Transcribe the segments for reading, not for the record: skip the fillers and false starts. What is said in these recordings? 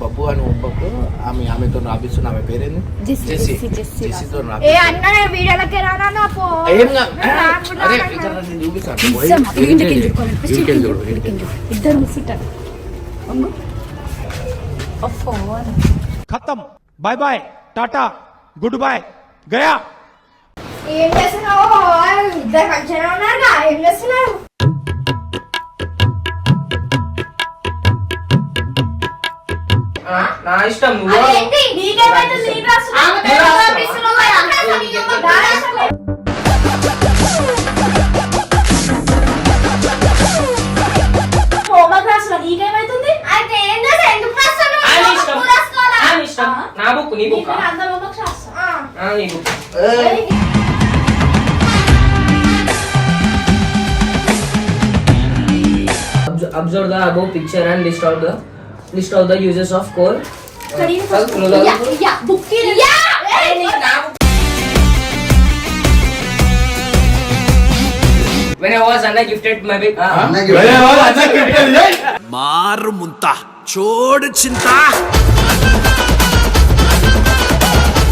బబ్బు అని బబ్బు ఆమెతో రాపిస్తున్న ఆమె పేరేంది జెస్సీతో खत्म bye bye tata goodbye गया ఏం చేస్తున్నావు ఇద్దరు మంచిగా ఉన్నారుగా ఏం చేస్తున్నారు నా ఇష్టం నువ్వు అదేంటి నీకేమైతుంది నీ క్లాస్ ఆమెతో రాపిస్తున్నావు హోంవర్క్ క్లాస్ లో నీకేమైతుంది అయితే ఏం చేస్తా ఎందుకు రాస్తున్నావు ఆయన ఇష్టం ఆయన ఇష్టం నా బుక్ నీ బుక్ అందరూ హోంవర్క్ చేస్తా నీ book Observe the above picture and list out the uses of coal. Yeah book yeah When I was Anna gifted my big मार मुंता छोड़ चिंता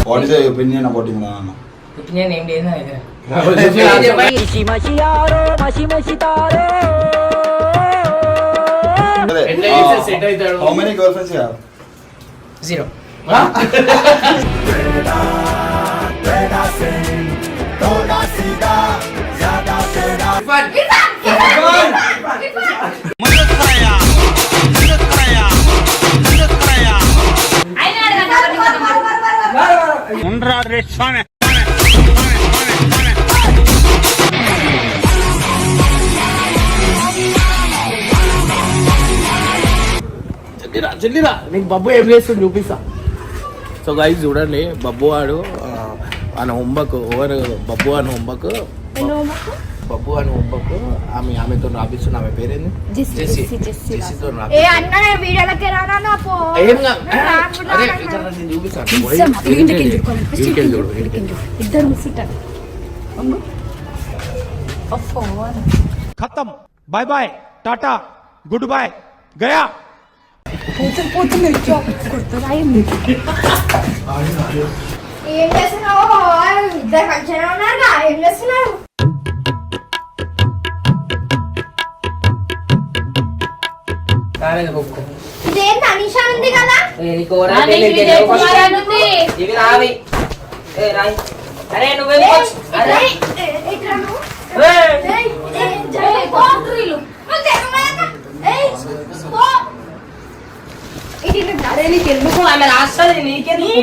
What is your opinion about him, Nana? opinion name లేదు నా దగ్గర How many girlfriends you have? 0 చెల్లిరా నీకు బబ్బు ఏం చేస్తుంది చూపిస్తా. సో గైస్ చూడండి బబ్బు వాడు ఆయన హోంవర్క్ బబ్బు అని హోంవర్క్ ఆమెతో రాపిస్తున్న ఆమె పేరేంది జెస్సీతో खत्म bye bye tata goodbye गया ఏం చేస్తున్నావు ఇద్దరు మంచిగా ఉన్నారుగా ఏం చేస్తున్నారు కాలేదు బుక్ ఇదేంటి అనిషా ఉంది కదా ఇవి రావి రాయి అరే నువ్వే అరే నీకెందుకు ఆమె రాస్తుంది నీకెందుకు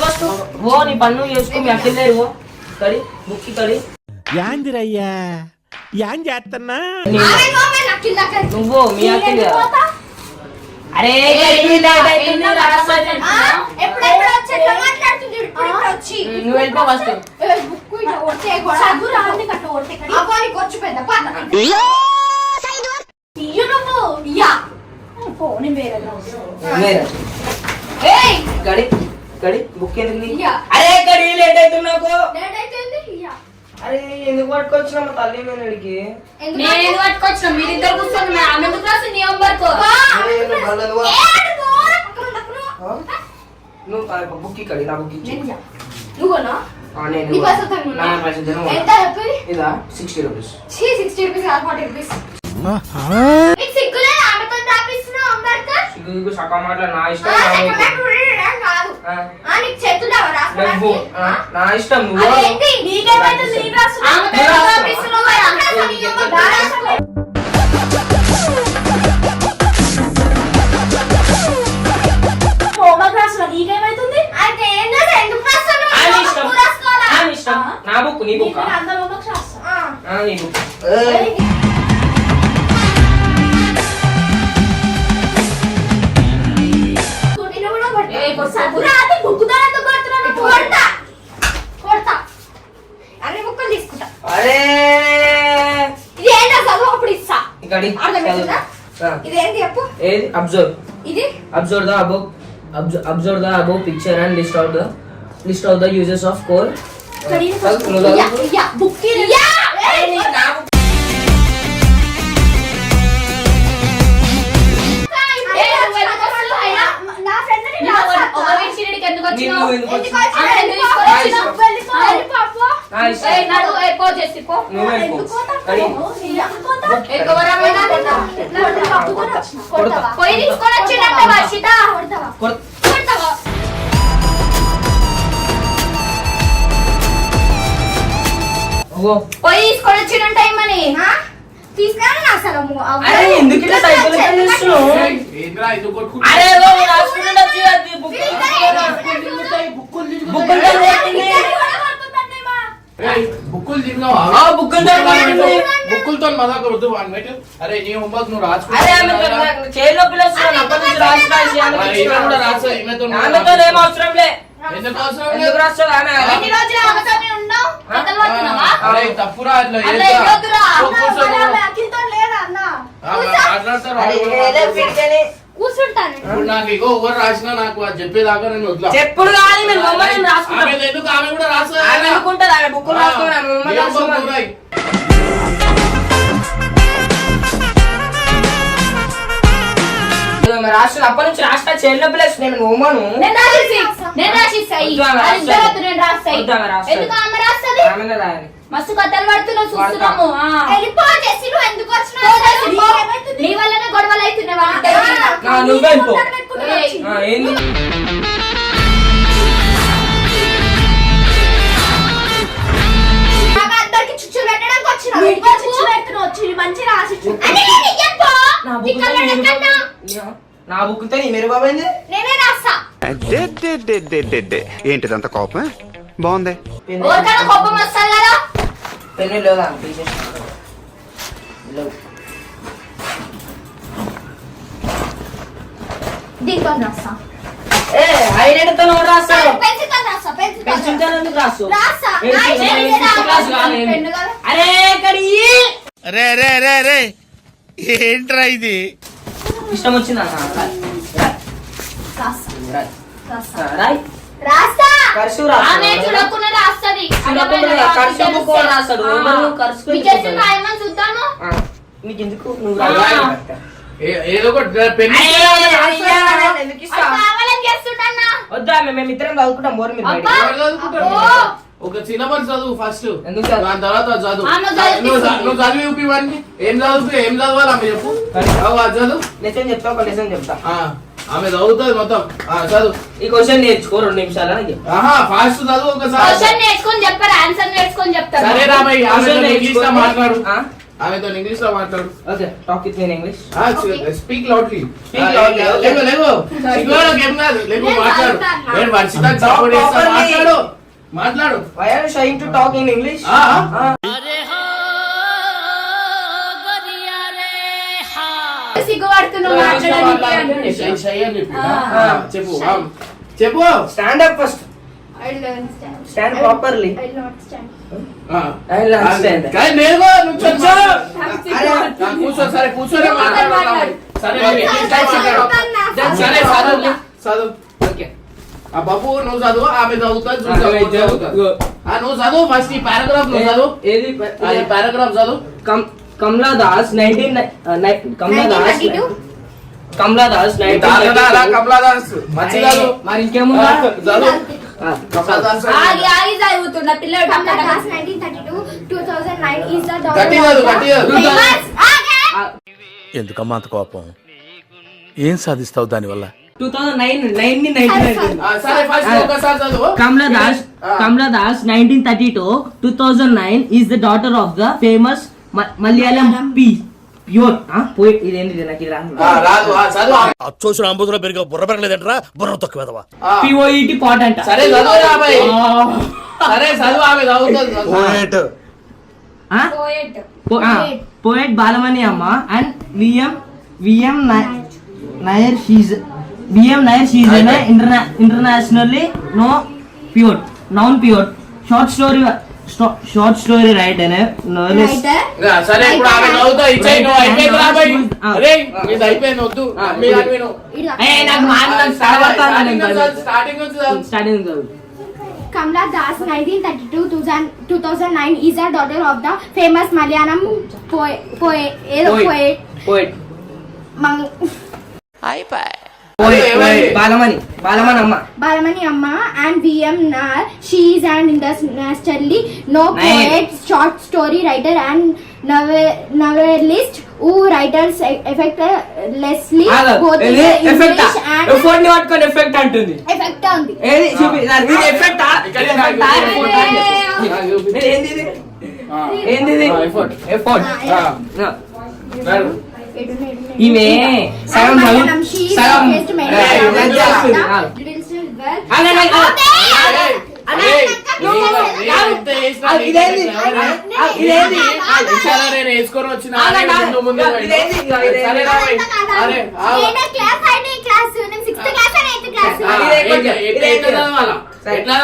ఫస్ట్ ఓ నీ పన్ను చేసుకో మీ అక్కర్లేదు ఓ కడి బుక్కి కడి యాందిరయ్యా యాం చేస్తున్నా నువ్వు మీ అక్కర్లే అరే నువ్వు వెళ్ళిపో ఫస్ట్ గడి గడి బుక్ ఎందుకు అరే గడి లేట్ అవుతుంది నాకు అరే ఎందుకు పట్టుకొచ్చినా మా తల్లి మేనడికి నేను పట్టుకొచ్చిన మీరిద్దరు కూర్చొని ఆమె ఎందుకు రాసి నీ హోంవర్క్ నువ్వు బుక్కి కడి నా బుక్ ఇచ్చి నువ్వునా నేను నా పైసలు ఎంత చెప్పి ఇదా 60 రూపీస్ 60 రూపీస్ 40 రూపీస్ నీకు సిగ్గులే ఆమెతో రాపిస్తున్నా హోంవర్క్ సిగ్గు సకా మాటలు నా ఇష్టం కాదు నీకు చేతులు నువ్వు నా ఇష్టం నువ్వు నీకేమైతుంది నీ క్లాస్ ఆమెతో రాపిస్తున్నావు హోంవర్క్ క్లాస్ లో నీకేమైతుంది అయితే ఏం చేస్తా ఎందుకు రాస్తున్నావు ఆయన ఇష్టం నా బుక్ నీ బుక్ అందరూ హోంవర్క్ చేస్తా నీ బుక్ అన్ని బుక్కులు తీసుకుంటా అరే ఇదేంటో చదువు అప్పుడు ఇస్తా గడి అర్థమవుతుందా ఇదేంటి చెప్పు ఏది అబ్జర్వ్ ఇది observe the above picture and list out the uses of coal. Yeah book yeah వచ్చినావు? నువ్వు ఎందుకు ఎందుకు వచ్చినావు? వచ్చినావు? ఎందుకు వచ్చినావు? వెళ్ళిపో. వెళ్ళిపో. నా ఇష్టం. ఏయ్, నడు, ఏయ్, పో చేసి పో. నువ్వే పో. రెడీ? పోయి తీసుకొని వచ్చినట్టే వర్షిత. కొడతావా? ఓ. పోయి తీసుకొని వచ్చినంట ఏమని తీసుకురా అసలు అరే ఎందుకు ఇట్లా సైకిల్ చేస్తున్నావు? ఏంద్రా ఇది కొట్టుకుంటా అరే ఓ రాసుకుంటా అది బుక్ బుక్కులు చదివేయండి. బుక్కులు తిన్నావా ఆ బుక్కులు చదివేయండి. బుక్కులతో మజాక్ వద్దు వన్ మినిట్. అరే నీ హోంవర్క్ నువ్వు అరే ఆమె చైర్లో పిలుస్తున్నాను అప్పటి నుంచి రాసి రాసి కూడా రాసా ఈమెతో ఆమెతో ఏం అవసరం లే. ఎందుకు అవసరం ఎందుకు లేదు? రాస్తావు ఆమె? ఎన్ని రోజులు ఆమెతోనే ఉన్నావు? కథలు పడుతున్నావా? అరే తప్పురా అట్లా అలా ఏంట్రా? ఇవ్వద్దురా. కూర్చో నువ్వు. మాట్లాడతారు అరే వాళ్ళు ఏదో కూడా. పిడికెళ్ళి. కూర్చుంటాను. ఇప్పుడు నాకు ఇగో ఎవరు రాసినా నాకు అది చెప్పేదాకా నేను వదిలా. చెప్పుడు కానీ మీరు మమ్మల్ని రాసుకుంటాం. ఆమె ఎందుకు ఆమె కూడా రాస్తా ఆమె అనుకుంటారు ఆమె బుక్కులు రాసుకుని ఆమె మమ్మల్ని రాసుకోమని. రాష్ట్రం అప్పటి నుంచి రాష్ట్ర చైర్లో పిలుస్తున్నాను నేను హోమను. నేను రాసిస్తా. వద్దు ఆమె అది ఇద్దరు వద్దు, నేను వద్దు ఆమె రాస్తది. ఎందుకు ఆమె రాస్తది? ఆమెనే రాయాలి. మస్తు కథలు పడుతున్నావు చూస్తున్నాము. వెళ్ళిపో జెస్సీ, నువ్వు ఎందుకు వచ్చినావు? నీ వల్లనే గొడవలు అవుతున్నాయి వాళ్ళిద్దరికీ. నువ్వే వెళ్ళిపో. ఏంది ఆమె అందరికి చుచ్చు పెట్టడానికి వచ్చినావు. ఎందుకు చుచ్చు పెడుతున్నావు? వచ్చి మంచి రాసిచ్చు. నా బుక్తో నీ మీరు బాబైంది. నేనే రాస్తా. ఏంటిదంత కోపం బాగుంది. ఎవరికైనా కోపం వస్తుంది కదా. పెన్ను లేదా తీసేసి లేవు. దీంతో రాస్తా. ఏ హైలైట్తో నోట్ రాస్తావు. పెన్సిల్తో రాస్తా. పెన్సిల్తో ఎందుకు రాస్తావు? రాస్తా. ఏ క్లాస్ కాదు ఏంది? పెన్ను కదా. అరే కడి రే రే రే రే ఏంట్రా ఇది? ఇష్టం వచ్చిందా? రాస్తా. రాయ్ రాస్తా. కర్సు ఆమె చూడకుండా రాస్తది. కర్సు బుక్ రాస్తాడు. కర్సు విజయ్ రాయమని చూద్దాము. నీకు ఎందుకు నువ్వు ఏదో ఒకటి పెన్ ఎందుకు ఇస్తా? కావాలని చేస్తుండన్నా. వద్దా మేమిద్దరం చదువుకుంటాం బోర్ మీద అబ్బా. ఒక సిలబస్ చదువు ఫస్ట్, ఎందుకు చదువు? దాని తర్వాత చదువు. ఆమె చదివిస్తుంది. నువ్వు చదివి చూపివ్వండి. ఏం చదవాలి ఆమె చెప్పు. అది చదువు. లెసన్ చెప్తా, ఒక లెసన్ చెప్తా. ఆమె చదువుతుంది మొత్తం. చదువు. ఈ క్వశ్చన్ నేర్చుకో 2 నిమిషాలు. ఆహా ఫాస్ట్ చదువు ఒకసారి. క్వశ్చన్ నేర్చుకొని చెప్పారు, ఆన్సర్ నేర్చుకొని చెప్తారు. సరే రామయ్య ఆమెతో ఇంగ్లీష్ లో మాట్లాడు. ఆ? ఆమెతో ఇంగ్లీష్ లో మాట్లాడు. Okay talk with me in English. Speak loudly. Speak loudly. లేవు లేవు సిగ్గులోకి ఏం కాదు. లేవు నేను మాట్లాడు. చదువుతాను. నేను వర్షితాకి సపోర్ట్ చేస్తా. Properly. మాట్లాడు మాట్లాడు. Why are you shying to talk in English? సిగ్గుపడుతున్నావు మాట్లాడడానికి. షై అని చెప్పి. చెప్పు చెప్పు. Stand up first. Stand properly. I'll understand. కానీ నేరుగా నుంచో. కూర్చో. సరే కూర్చోనే మాట్లాడు. సరే సరే చదువు చదువు. ఓకే ఆ బాబు నువ్వు చదువు, ఆమె చదువుతుంది. నువ్వు చదువు ఫస్ట్. ఈ పారాగ్రాఫ్ నువ్వు చదువు. ఏది ఈ పారాగ్రాఫ్ చదువు. కమలా దాస్ 1932 కమలా దాస్ కమలాదాస్ మంచి చదువు. మరి ఇంకేముందా? చదువు. ఆగి ఆగి చదువుతున్న పిల్లడు. Class 1932 2009 is the గట్టి చదువు గట్టి చదువు. ఎందుకమ్మా అంత కోపం? ఏం సాధిస్తావు దానివల్ల? 1999 సరే ఫస్ట్ ఒకసారి చదువు. Kamala Das 1932 2009 is the daughter of the famous Malayalam poet. ఇదేంటి నాకు ఇది రాదు. రాదు చదువు. అచ్చోసిన అంబుధులో పెరిగే బుర్ర పెరగలేదంటరా, బుర్ర తొక్కువేదవా. POET pot అంట. సరే చదువు రాబాయ్. సరే చదువు. ఆమె చదువుతుంది. Poet Balamani Amma and VM Nair she's internationally known poet. Short story writer. సరే ఇప్పుడు ఆమె చదువుతా. ఇచ్చేయి నువ్వు. అయిపోయింది రాబాయ్. అరే ఇది అయిపోయింది వద్దు. స్టార్టింగ్ నుంచి చదువు. Starting Kamala Das 1932 2009 is the daughter of the famous Malayalam poet. Poet. Balamani అమ్మ. Balamani Amma and VM Nar. She is an industrially no Nice. poet, short story writer and novelist who writers effectively both in effect English and effort ని పట్టుకొని effect అంటుంది. effect ఉంది. ఏది చూపి effect ఏంది effort. ఈమె సగం Madam, she is సగం supposed to marry వేసుకొని వచ్చిన ఎట్లా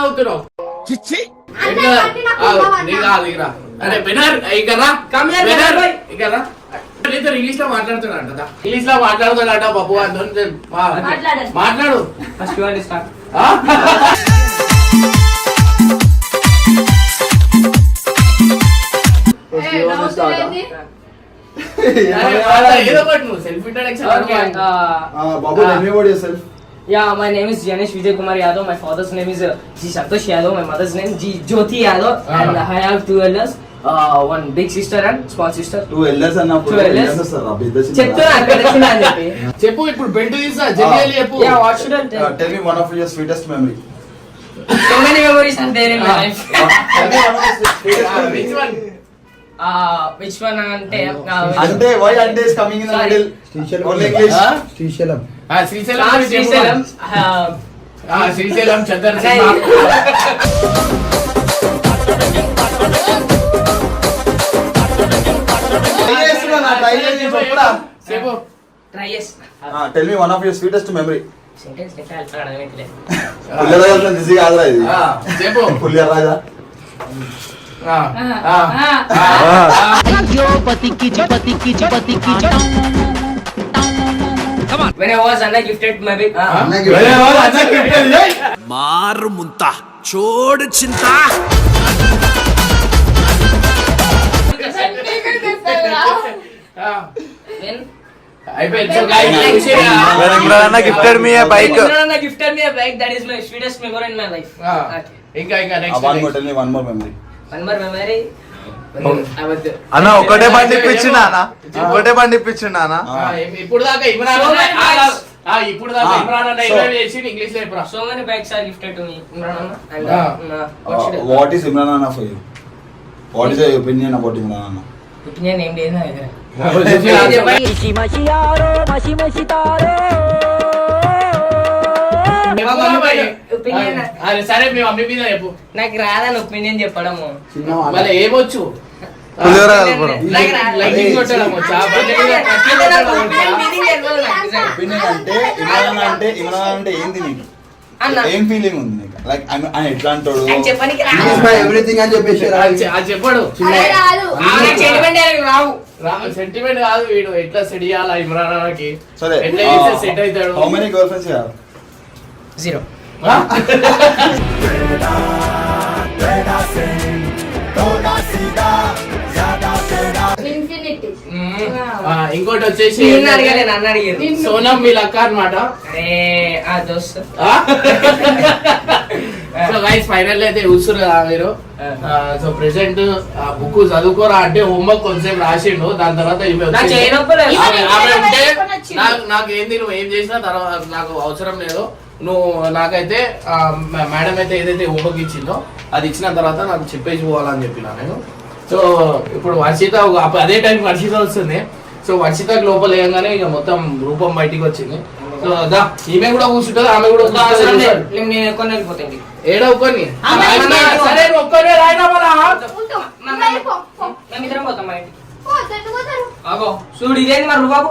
అవుతున్నావు అరే బెనర్ ఇంగ్లీష్ లో మాట్లాడుతున్నాడు బాబు అందరూ మాట్లాడు ఫస్ట్ వన్ స్టార్ట్. ఏదో ఒకటి నువ్వు self introduction Babu tell me about yourself. Yeah, my name is Janesh Vijay Kumar Yadav. My father's name is G. Santosh Yadav. My mother's name G. Jyoti Yadav. And I have 2 elders, one big sister and small sister. 2 elders అన్నప్పుడు 2 elders. elders వస్తారా? ఇద్దరు చిన్న చెప్తున్నా అక్కడ చిన్న అని చెప్పి. చెప్పు ఇప్పుడు బెల్ట్ తీసా జల్లి చెప్పు Yeah, what should I tell? Tell me one of your sweetest memory. So many memories are there in my life. Tell me one of your sweetest memory. which one Which one అంటే అంటే why అంటే is coming in the Sorry. middle. Only English. Srisailam Srisailam. Srisailam Chander చెప్పు try చేస్తా. Tell me one of your sweetest memory. Sentence లెక్క అర్థమైతలే. పుల్లిరాజా దిసి కాదురా ఇది. చెప్పు పుల్లిరాజా. When I was Anna gifted my big మారు ముంత చోడు చింత when అయిపోయింది gifted me a bike. Anna gifted me a bike. That is my sweetest memory in my life. ఇంకా One more, tell me one more memory. One more memory. అన్న ఒకటే బండి ఇప్పించిండా అన్న ఒకటే బండి ఇప్పించిండా అన్న ఇప్పుడు దాకా ఇమ్రాన్ So many bikes. ఇప్పుడు దాకా ఇమ్రాన్ అన్న ఇంటర్వ్యూ చేసి ఇంగ్లీష్ లో చెప్పరా So many bikes are gifted to me. Imran Anna. And what should I? What is Imran Anna for you? What is your opinion about Imran Anna? Opinion ఏం లేదు నా దగ్గర. Opinion అరే సరే మీ మమ్మీ మీద చెప్పు నాకు రాదని ఒపీనియన్ చెప్పడము. మళ్ళీ ఏమొచ్చు పులిహోర కలపడం. లైటింగ్ కొట్టడం వచ్చా బండి మీద కట్లు కొట్టడం వచ్చా? Opinion అంటే Imran అంటే ఏంది నీకు? అన్న. ఏం ఫీలింగ్ ఉంది నీకు? లైక్ ఆయన ఎట్లా అంటాడు? ఆయన చెప్పనీకి రాదు. ఎవ్రీథింగ్ అని చెప్పేసి అది చెప్పాడు రావు. సెంటిమెంట్ కాదు వీడు ఎట్లా సెట్ చేయాలా ఇమ్రాన్ అన్నకి సరే. ఎట్లా చేస్తే సెట్ అవుతాడు How many girlfriends you have? 0. ఇంకోటి వచ్చేసి నిన్ను అడగలే, నన్ను అడిగారు. సోనం మీ లక్క అనమాట అరే ఆ దోస్త్. సో గైస్ ఫైనల్ అయితే చూస్తున్నారు కదా మీరు సో ప్రెసెంట్ బుక్ చదువుకోరా అంటే హోంవర్క్ కొంచెం రాసిండు దాని తర్వాత ఈమె నా వచ్చింది. చేయనప్పుడు ఆమె ఉంటే నాకు ఏంది నువ్వు ఏం చేసినా తర్వాత నాకు అవసరం లేదు నువ్వు నాకైతే మేడం అయితే ఏదైతే హోంవర్క్ ఇచ్చిందో అది ఇచ్చిన తర్వాత నాకు చెప్పేసి పోవాలని చెప్పిన నేను సో ఇప్పుడు వర్షిత అదే టైం వర్షిత వస్తుంది సో వర్షితకు లోపల వేయగానే ఇక మొత్తం రూపం బయటికి వచ్చింది సో అదా ఈమె కూడా కూర్చుంటుంది ఆమె కూడా నేను కొన్ని వెళ్ళిపోతాను. ఏడో ఒక్కని సరే ఒక్కనే రాయినా మేమిద్దరం పోతాం మా ఇంటికి. అగో చూడు ఇదేంది మరి బాబు.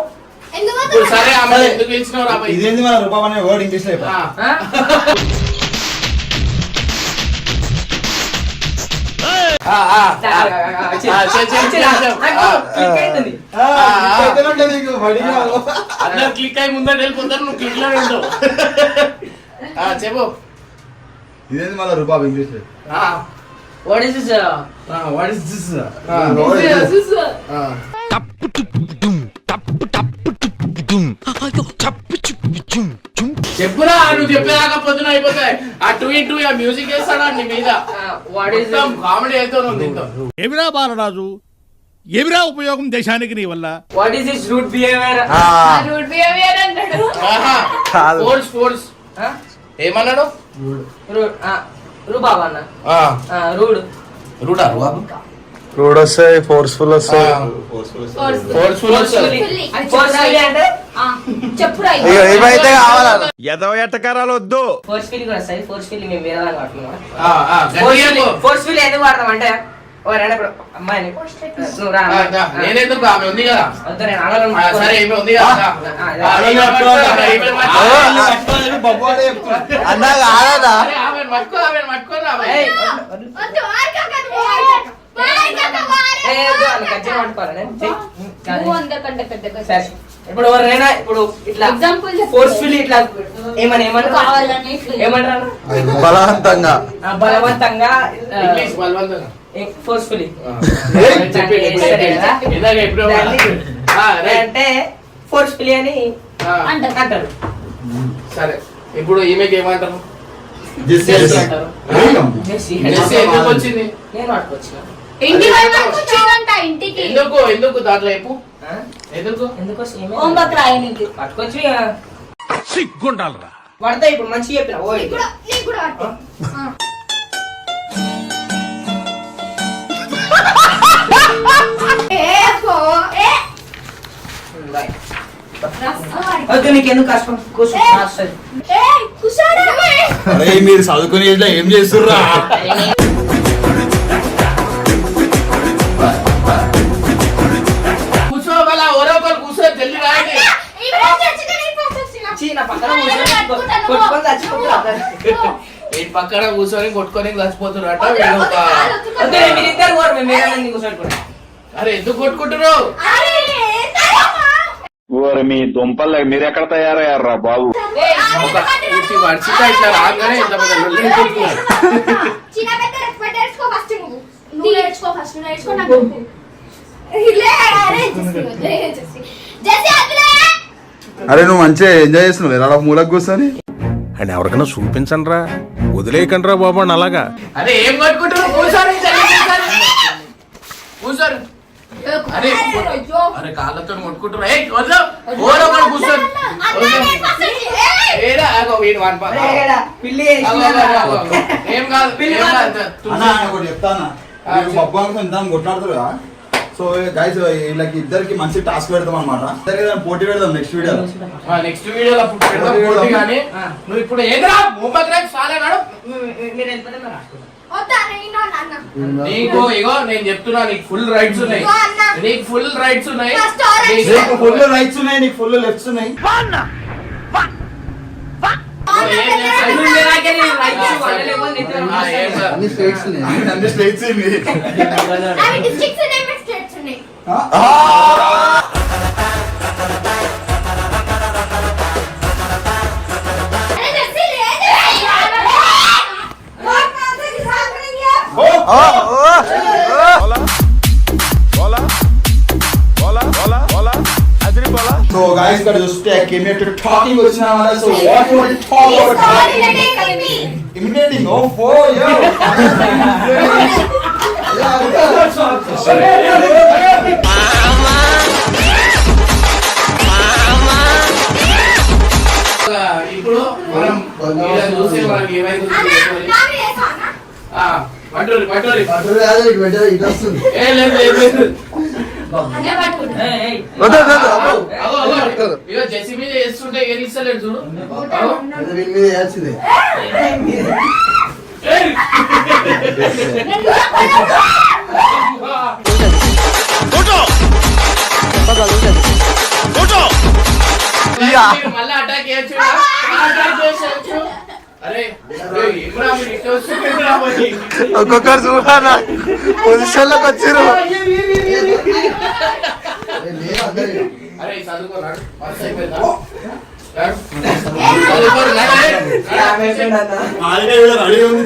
ఇప్పుడు సరే ఆమె ఎందుకు పిలిచినావు రా భయ్? ఇదేంది మన రూపం అనే వర్డ్ ఇంగ్లీష్ లో చెప్పు. అందరు క్లిక్ అయి ముందర వెళ్ళిపోతారు నువ్వు క్లిక్ లో ఉంటావు చెప్పు ఇదేంది మన రూపం ఇంగ్లీష్ లో? What is this? What is this టప్పు టుప్పు డుమ్ టప్పు టప్పు టుప్పు డుమ్ చప్పు చెప్పురా నువ్వు చెప్పేదాకా పొద్దున అయిపోతాయి. ఆ 2 ఆ మ్యూజిక్ వేస్తాడా నీ మీద వాట్ ఈస్ కామెడీ అయితే ఉంది ఇంత. ఏమిరా బాలరాజు ఏమిరా ఉపయోగం దేశానికి నీ వల్ల what is this rude behaviour? Rude behaviour అంటాడు. ఆహా, కాదు. ఫోర్స్ ఏమన్నాడు? రూడ్ రూబాబు అన్న ఆ, రూడ్ రూడా బాబు రూడ్ వస్తాయి, ఫోర్స్ఫుల్ వస్తాయి. Forceful Fully. ఫోర్స్ఫుల్లీ అంటే ఆ, చెప్పురా ఇక ఏమైతే కావాలా ఎదవ ఎట్టకారాలు వద్దు. ఫోర్స్ఫుల్లీ కూడా వస్తాయి. ఫోర్స్ఫుల్లీ మేము వేరే దాన్ని వాడుతున్నాం. గట్టిగా ఫోర్స్ఫుల్లీ ఎందుకు వాడతాం అంటే ఎవరైనా ఇప్పుడు అమ్మాయిని నువ్వు రా నేనెందుకు ఆమె ఉంది కదా. వద్దు నేను అనను. ఆ, సరే ఈమె ఉంది కదా. ఈమె అన్నా కాదా అరే, ఆమెను పట్టుకోరా ఆమె. ఏయ్, వద్దు, ఆర్కకదు, ఆర్కకదు. ఏ, వద్దు, అన్న గజ్జె పట్టుకోవాలి నేను. చెయ్. నువ్వు అందకంటే పెద్దగా సరే ఇప్పుడు ఎవరైనా ఇప్పుడు ఇట్లా ఎగ్జాంపుల్ ఫోర్స్ఫుల్లీ ఇట్లా ఏమంటారు కావాలని ఇట్లా ఏమంటారు బలవంతంగా బలవంతంగా ఇంగ్లీష్ బలవంతంగా. ఫోర్స్ఫుల్లీ చెప్పి ఇందాక ఎప్పుడు అంటే ఫోర్స్ఫుల్లీ అని అంటారు. సరే ఇప్పుడు ఈమెకి ఏమంటారు? This is- అంటారు. జెస్సీ. జెస్సీ ఎందుకు వచ్చింది? నేను పట్టుకొచ్చిన ఇంటి వైపు వచ్చిందంట ఇంటికి. ఎందుకు దాంట్లో చెప్పు ఎందుకు? ఎందుకు హోంవర్క్ రాయనికి. పట్టుకొచ్చి సిగ్గుండాలరా పడతాయి. ఇప్పుడు మంచిగా చెప్పిన ఓ నీకు కూడా పట్టు. వద్దు నీకు ఎందుకు కష్టం కూర్చో వస్తుంది. కూర్చోడా అరే మీరు చదువుకునే ఏజ్ లో ఏం చేస్తుర్రా? కూర్చోవాలా ఎవరో ఒకరు కూర్చొని తెలియదు రాయండి. నా పక్కన కూర్చొని కొట్టుకొని చచ్చిపోతున్నారు. ఈ పక్కన కూర్చొని కొట్టుకొని చచ్చిపోతున్నట్ట. వద్దు మీరిద్దరు కోరు మేము వేరే మంది కూర్చోట్టుకుంటాం. అరే ఎందుకు కొట్టుకుంటున్నావు? ఓరి మీ దుంపలు మీరు ఎక్కడ తయారయ్యారా బాబు? వర్షిత ఇట్లా రాగానే ఇంత పెద్ద లొల్లి పెట్టుకున్నారు. చిన్న పెద్ద రెస్పెక్ట్ నేర్చుకో ఫస్ట్ నువ్వు నేర్చుకో ఫస్ట్ నేర్చుకో నాకు లే అరే జెస్సీ అట్లే అరే నువ్వు మంచిగా ఎంజాయ్ చేస్తున్నావు ఎలా మూలకు కూర్చొని. అని ఎవరికైనా చూపించండి రా వదిలేయకండి రా బాబు అని అలాగా. అరే ఏం కొట్టుకుంటున్నావు? కూర్చోరు అరే అరే కాళ్ళతో కొట్టుకుంటున్నారు. ఎవరో ఒకరు కూర్చోరు. ఏడా ఆగో వీడు వాడి పా- పిల్లి ఆగో, ఆగో, ఆగో. ఏం కాదు అన్నా, నేను ఒకటి చెప్తానా? మీరు పప్పు అనుకుని ఇంత కొట్లాడుతారు కదా. సో గైస్ వీళ్ళకి ఇద్దరికి మంచి టాస్క్ పెడతాం అనమాట. ఇద్దరికి పోటీ పెడదాం నెక్స్ట్ వీడియో. నెక్స్ట్ వీడియోలో పెడతాం కానీ నువ్వు ఇప్పుడు ఏదిరా హోంవర్క్ రేపు సాలే నాడు. మీరు వెళ్ళిపోతే మేము రాసుకుంటాం. వద్దా నేను నాన్న నీకు ఇగో నేను చెప్తున్నా నీకు ఫుల్ రైట్స్ ఉన్నాయి. ఇగో అన్న. నీకు ఫుల్ రైట్స్ ఉన్నాయి. First orange. నీకు- నీకు ఫుల్ రైట్స్ ఉన్నాయి, నీకు ఫుల్ లెఫ్ట్స్ ఉన్నాయి. ఏం చేస్తావు? నువ్వు నాకే నీ rights వదలలేవు, నీతో ఆ, ఏం కాదు. అన్ని స్ట్రైట్స్ ఉన్నాయి. అవి డిస్ట్రిక్ట్స్ ఉన్నాయి స్టేట్స్ ఉన్నాయి అరే జెస్సీ సో గైస్ ఇక్కడ చూస్తే came here to talking వచ్చిన వాళ్ళ. So what you want to talk about? Imitating. Oh, for yo. ఇప్పుడు మనం ఇలా చూస్తే మనకి ఏమైంది? పట్టురి ఏ లేదు లేదు. అదే పట్టుకుంటా. ఏయ్, ఏయ్. వద్దు, వద్దు, వద్దు. అగో, అగో. ఇగో జెస్సీ మీద చేస్తుంటే ఏం ఇస్తలేడు చూడు. అగో. ఏయ్. మీరు మళ్ళీ అటాక్ చేయొచ్చు కదా? అటాక్ చేయొచ్చు. అరే ఎప్పుడు మీరు ఇట్లా వస్తుంది ఒక్కొక్కరు చూడాలా పొజిషన్ లోకి వచ్చిర్రు. అరే చదువుకోరాడు మస్తు అయిపోయిందా? చదువుకోరు ఆల్రెడీ వీళ్ళ రెడీ ఉంది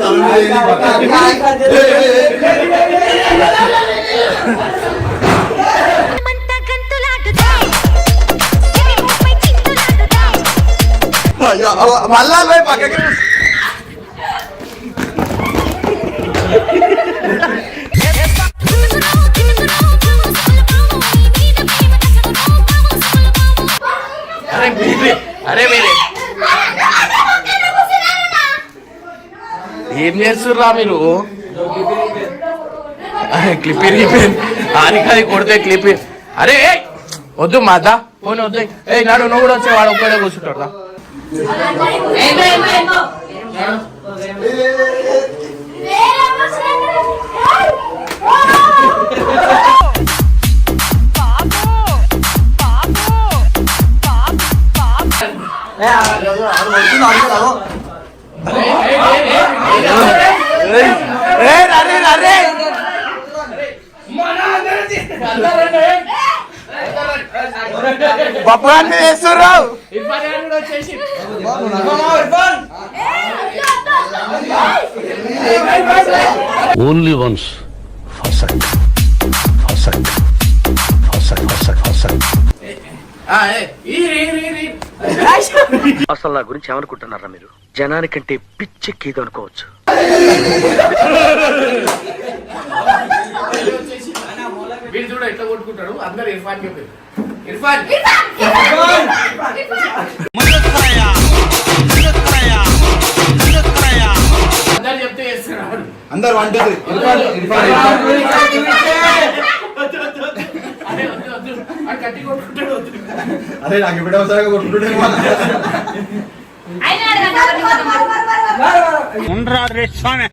మళ్ళా పోయి పక్కకి అరే మీరే అరే మీరే ఏం చేస్తుర్రా మీరు? క్లిప్ ఇరిగిపోయింది. ఆరికాది కొడితే క్లిప్ అరే ఏయ్, వద్దు మాదా పోనీ వద్దు. ఏ నాడు నువ్వు కూడా వచ్చే వాడు ఒక్కడే కూర్చుంటాడు రా. బొప్పగాన్ని వేస్తున్నావు. ఇర్ఫాన్ గారు కూడా వచ్చేసి ఓన్లీ వన్స్ ఫసక్ ఫసక్ ఫసక్ ఫసక్ ఫసక్. అసలు నా గురించి ఏమనుకుంటున్నారా మీరు? జనానికంటే పిచ్చెక్కిది అనుకోవచ్చు. వీడు చూడ ఎట్లా కొట్టుకుంటాడు. అందరు ఇర్ఫాన్ చెప్పారు. ఇర్ఫాన్ అందరు చెప్తే చేస్తున్నాడు. అందరు వంటది కట్టి కొట్టుకుంటాడు. అరే నాకు ఇప్పుడు అవసరంగా కొట్టుకుంటే ఆయన అడగండి. ఉండరా రే స్వామి.